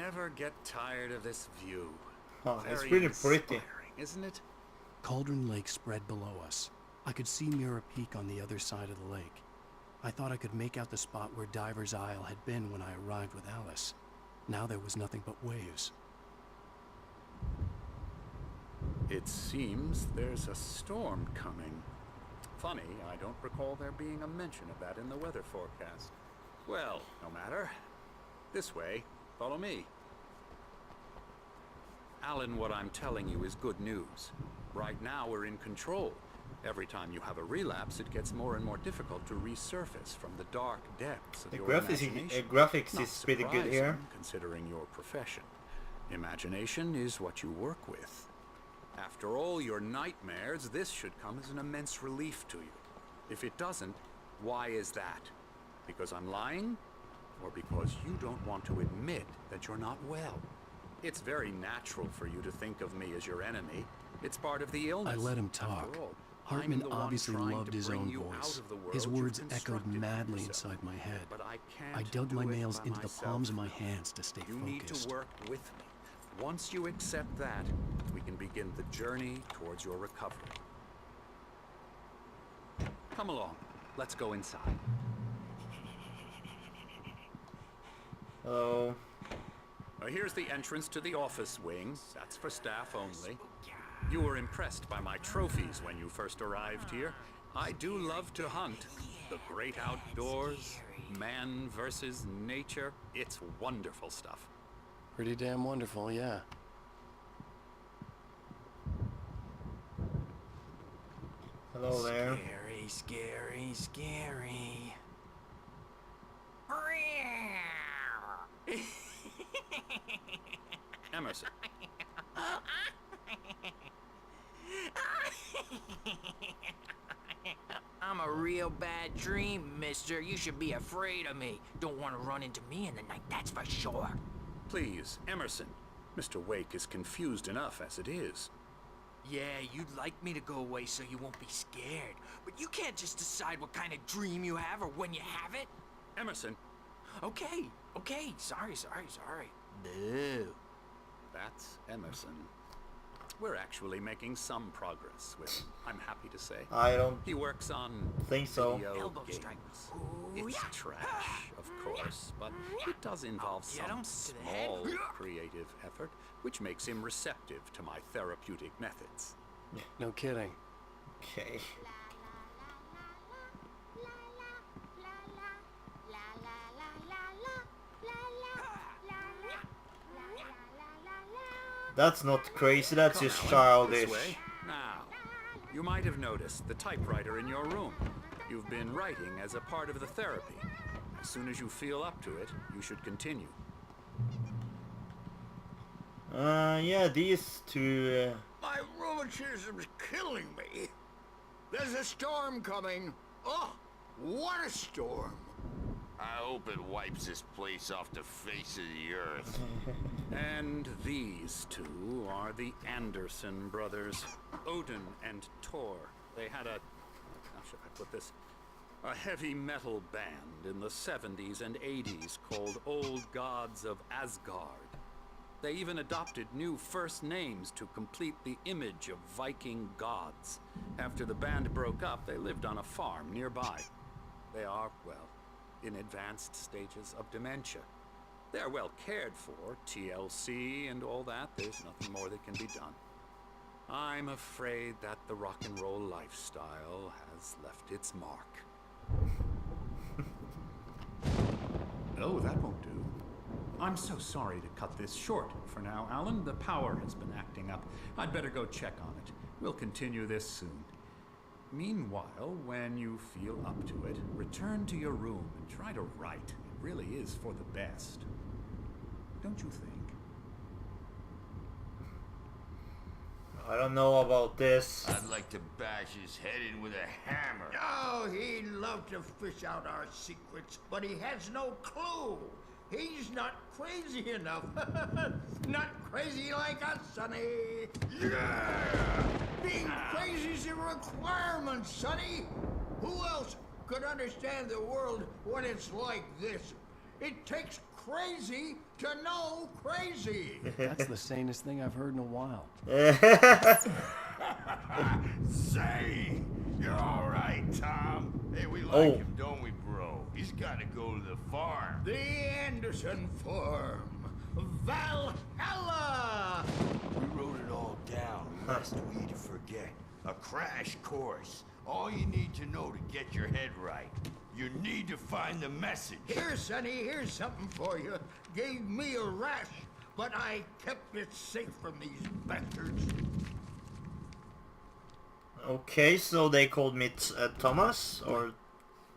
never get tired of this view. Oh, it's Very really pretty. inspiring, isn't it? Cauldron Lake spread below us. I could see Mirror Peak on the other side of the lake. I thought I could make out the spot where Diver's Isle had been when I arrived with Alice. Now there was nothing but waves. It seems there's a storm coming. Funny, I don't recall there being a mention of that in the weather forecast. Well, no matter. This way. Follow me. Alan, what I'm telling you is good news. Right now we're in control. Every time you have a relapse, it gets more and more difficult to resurface from the dark depths of The your graphics imagination. is pretty good here. Considering your profession. Imagination is what you work with. After all your nightmares, this should come as an immense relief to you. If it doesn't, why is that? Because I'm lying? Or because you don't want to admit that you're not well? It's very natural for you to think of me as your enemy. It's part of the illness. I let him talk. Hartman obviously loved his own voice. His words echoed madly inside my head. I dug my nails into the palms of my hands to stay focused. You need to work with me. Once you accept that, we can begin the journey towards your recovery. Come along. Let's go inside. Hello. Here's the entrance to the office wing. That's for staff only. You were impressed by my trophies when you first arrived here. I do love to hunt. The great outdoors, man versus nature. It's wonderful stuff. Pretty damn wonderful, yeah. Hello there. Scary, scary, scary. Emerson. I'm a real bad dream, mister. You should be afraid of me. Don't want to run into me in the night, that's for sure. Please, Emerson. Mr. Wake is confused enough as it is. Yeah, you'd like me to go away so you won't be scared. But you can't just decide what kind of dream you have or when you have it. Emerson. Okay. Sorry. Boo. That's Emerson. We're actually making some progress with him, I'm happy to say. I don't He works on think so. video Elbow games. strike. It's trash, of course, but it does involve Get him some to the head. small creative effort, which makes him receptive to my therapeutic methods. No kidding. Okay. That's not crazy, that's Come just Alan, childish. this way. Now, you might have noticed the typewriter in your room. You've been writing as a part of the therapy. As soon as you feel up to it, you should continue. Yeah, these two... My rheumatism's killing me. There's a storm coming. Oh, what a storm. I hope it wipes this place off the face of the earth. And these two are the Anderson brothers, Odin and Thor. They had a, how should I put this? A heavy metal band in the 70s and 80s called Old Gods of Asgard. They even adopted new first names to complete the image of Viking gods. After the band broke up, they lived on a farm nearby. They are, well, in advanced stages of dementia. They're well cared for, TLC and all that. There's nothing more that can be done. I'm afraid that the rock and roll lifestyle has left its mark. Oh, that won't do. I'm so sorry to cut this short for now, Alan. The power has been acting up. I'd better go check on it. We'll continue this soon. Meanwhile, when you feel up to it, return to your room and try to write. It really is for the best. Don't you think? I don't know about this. I'd like to bash his head in with a hammer. Oh, he'd love to fish out our secrets, but he has no clue. He's not crazy enough. Not crazy like us, Sonny. Yeah! Being crazy's a requirement, Sonny. Who else could understand the world when it's like this? It takes crazy to know crazy. That's the sanest thing I've heard in a while. Say, you're all right, Tom. Hey, we like Oh. him, don't we, bro? He's got to go to the farm. The Anderson Farm. Valhalla! We wrote it all down, lest we forget. A crash course. All you need to know to get your head right. You need to find the message. Here, Sonny, here's something for you. Gave me a rash, but I kept it safe from these bastards. Okay, so they called me Thomas or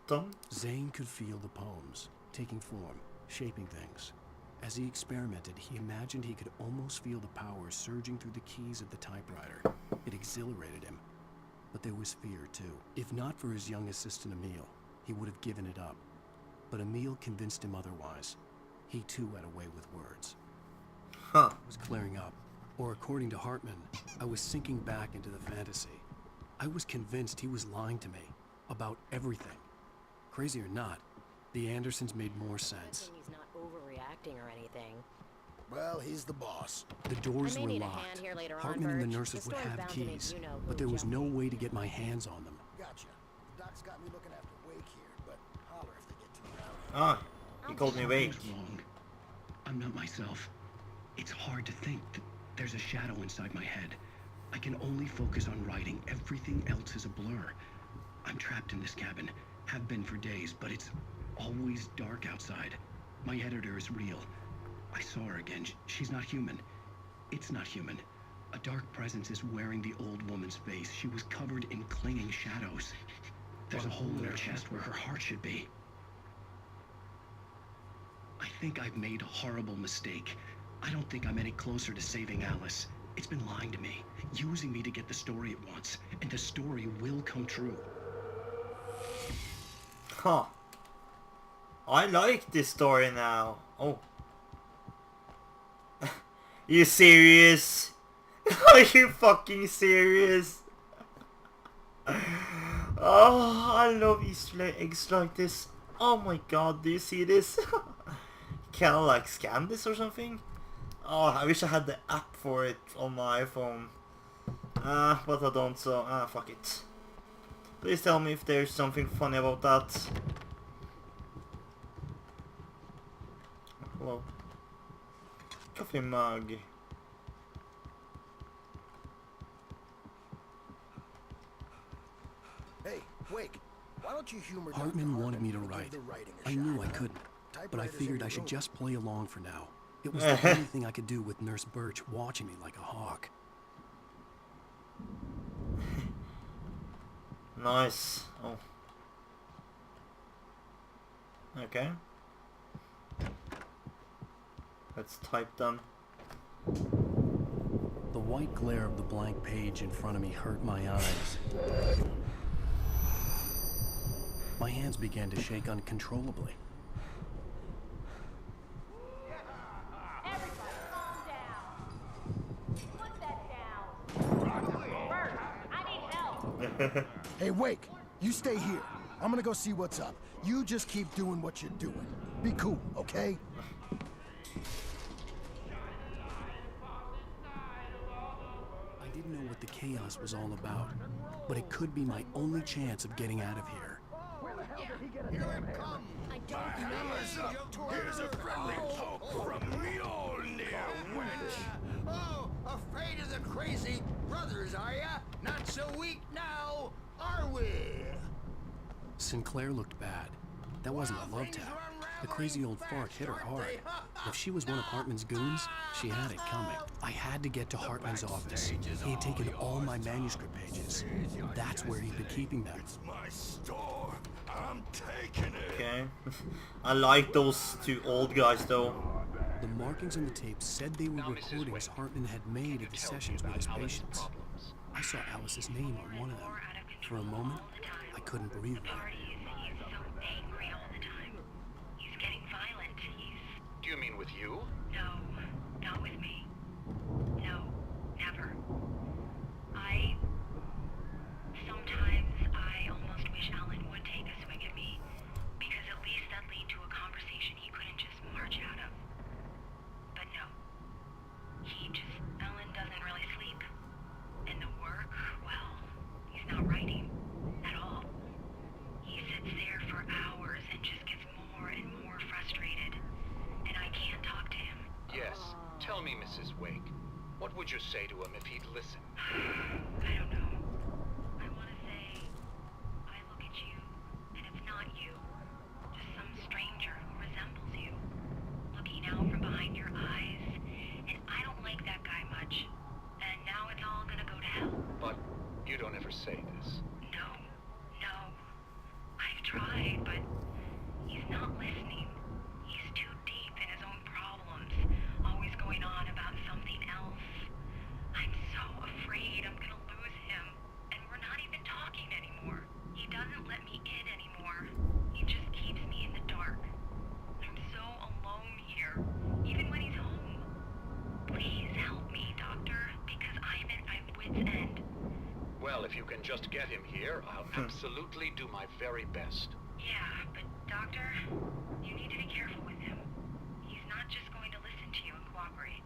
Tom? Zane could feel the poems, taking form, shaping things. As he experimented, he imagined he could almost feel the power surging through the keys of the typewriter. It exhilarated him. But there was fear, too. If not for his young assistant Emil, he would have given it up. But Emil convinced him otherwise. He, too, had a way with words. Huh. It was clearing up. Or according to Hartman, I was sinking back into the fantasy. I was convinced he was lying to me. About everything. Crazy or not, the Andersons made more sense. He's not overreacting or anything. Well, he's the boss. The doors I may were need a locked. hand here later on, Hartman and the Birch. nurses The would story's have bound to make keys, you know but who there was no jumped. way to get my hands on them. Gotcha. The doc's got me looking after Wake here, but holler if they get too rowdy. Ah, he called me Wake. What's wrong? I'm not myself. It's hard to think that there's a shadow inside my head. I can only focus on writing. Everything else is a blur. I'm trapped in this cabin. Have been for days, but it's always dark outside. My editor is real. I saw her again. She's not human. It's not human. A dark presence is wearing the old woman's face. She was covered in clinging shadows. There's a hole in her chest where her heart should be. I think I've made a horrible mistake. I don't think I'm any closer to saving Alice. It's been lying to me, using me to get the story it wants, and the story will come true. Huh. I like this story now. Oh. You serious? Are you fucking serious? Oh, I love Easter eggs like this. Oh my god, do you see this? Can I like scan this or something? Oh, I wish I had the app for it on my iPhone. But I don't, so fuck it. Please tell me if there's something funny about that. Hello. Coffee mug. Hey, Wake, why don't you humor Dr. Hartman wanted me to and give write. the writing a I knew shot? I couldn't, but I Typewriters in figured your I should room. just play along for now. It was the only thing I could do with Nurse Birch watching me like a hawk. Nice. Oh. Okay. Let's type them. The white glare of the blank page in front of me hurt my eyes. My hands began to shake uncontrollably. Everybody calm down. Put that down. Bert, I need help. Hey, Wake, you stay here. I'm gonna go see what's up. You just keep doing what you're doing. Be cool, okay? I didn't know what the chaos was all about, but it could be my only chance of getting out of here. Here it comes. I don't Hammer's up. Here's a friendly poke from Mjolnir, wench. Oh, afraid of the crazy brothers, are ya? Not so weak now, are we? Sinclair looked bad. That wasn't a love tap. The crazy old fart hit her hard. If she was one of Hartman's goons, she had it coming. I had to get to Hartman's office. He had taken all my manuscript pages. That's where he'd been keeping them. It's my store. I'm taking it. Okay. I like those two old guys though. The markings on the tape said they were recordings Hartman had made of the sessions with his patients. I saw Alice's name on one of them. For a moment, I couldn't breathe right. He's so angry all the time. He's getting violent. Do you mean with you? No, not with me. No, never. Sometimes I almost wish Alan would take a swing at me, because at least that lead to a conversation he couldn't just march out say to him if he'd listen? I don't know. I want to say, I look at you, and it's not you. Just some stranger who resembles you. Looking out from behind your eyes, and I don't like that guy much. And now it's all gonna go to hell. But you don't ever say this. No. I've tried, but he's not listening. He's too deep in his own problems, always going on about something else. I'm so afraid I'm gonna lose him, and we're not even talking anymore. He doesn't let me in anymore. He just keeps me in the dark. I'm so alone here, even when he's home. Please help me, Doctor, because I'm at my wit's end. Well, if you can just get him here, I'll absolutely do my very best. Yeah, but Doctor, you need to be careful with him. He's not just going to listen to you and cooperate.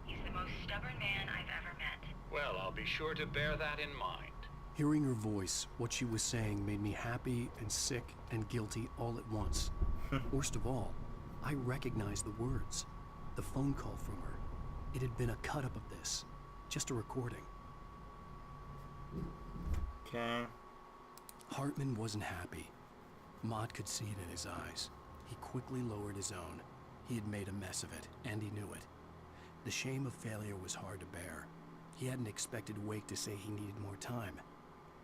He's the most stubborn man I've ever met. Well, I'll be sure to bear that in mind. Hearing her voice, what she was saying made me happy and sick and guilty all at once. Worst of all, I recognized the words. The phone call from her. It had been a cut-up of this. Just a recording. Okay. Hartman wasn't happy. Mott could see it in his eyes. He quickly lowered his own. He had made a mess of it, and he knew it. The shame of failure was hard to bear. He hadn't expected Wake to say he needed more time,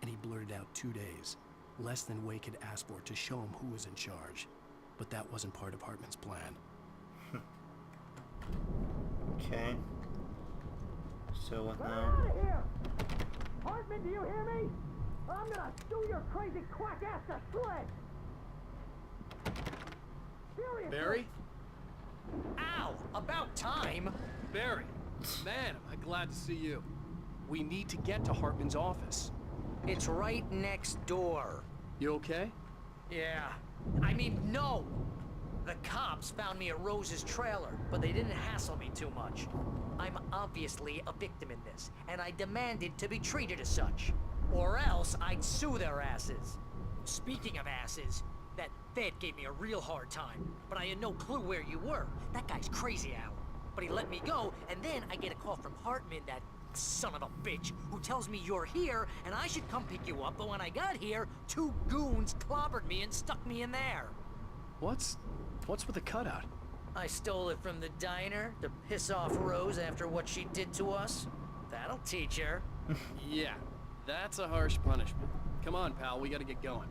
and he blurted out 2 days, less than Wake had asked for to show him who was in charge. But that wasn't part of Hartman's plan. Okay. So what Get now? out of here! Hartman, do you hear me? I'm gonna stew your crazy quack ass to shreds! Seriously! Barry? Ow! About time! Barry! Man, am I glad to see you. We need to get to Hartman's office. It's right next door. You okay? Yeah. I mean, no! The cops found me at Rose's trailer, but they didn't hassle me too much. I'm obviously a victim in this, and I demanded to be treated as such. Or else I'd sue their asses. Speaking of asses, that Fed gave me a real hard time, but I had no clue where you were. That guy's crazy, Al. But he let me go, and then I get a call from Hartman, that son of a bitch, who tells me you're here, and I should come pick you up, but when I got here, 2 goons clobbered me and stuck me in there. What's with the cutout? I stole it from the diner to piss off Rose after what she did to us. That'll teach her. Yeah, that's a harsh punishment. Come on, pal, we gotta get going.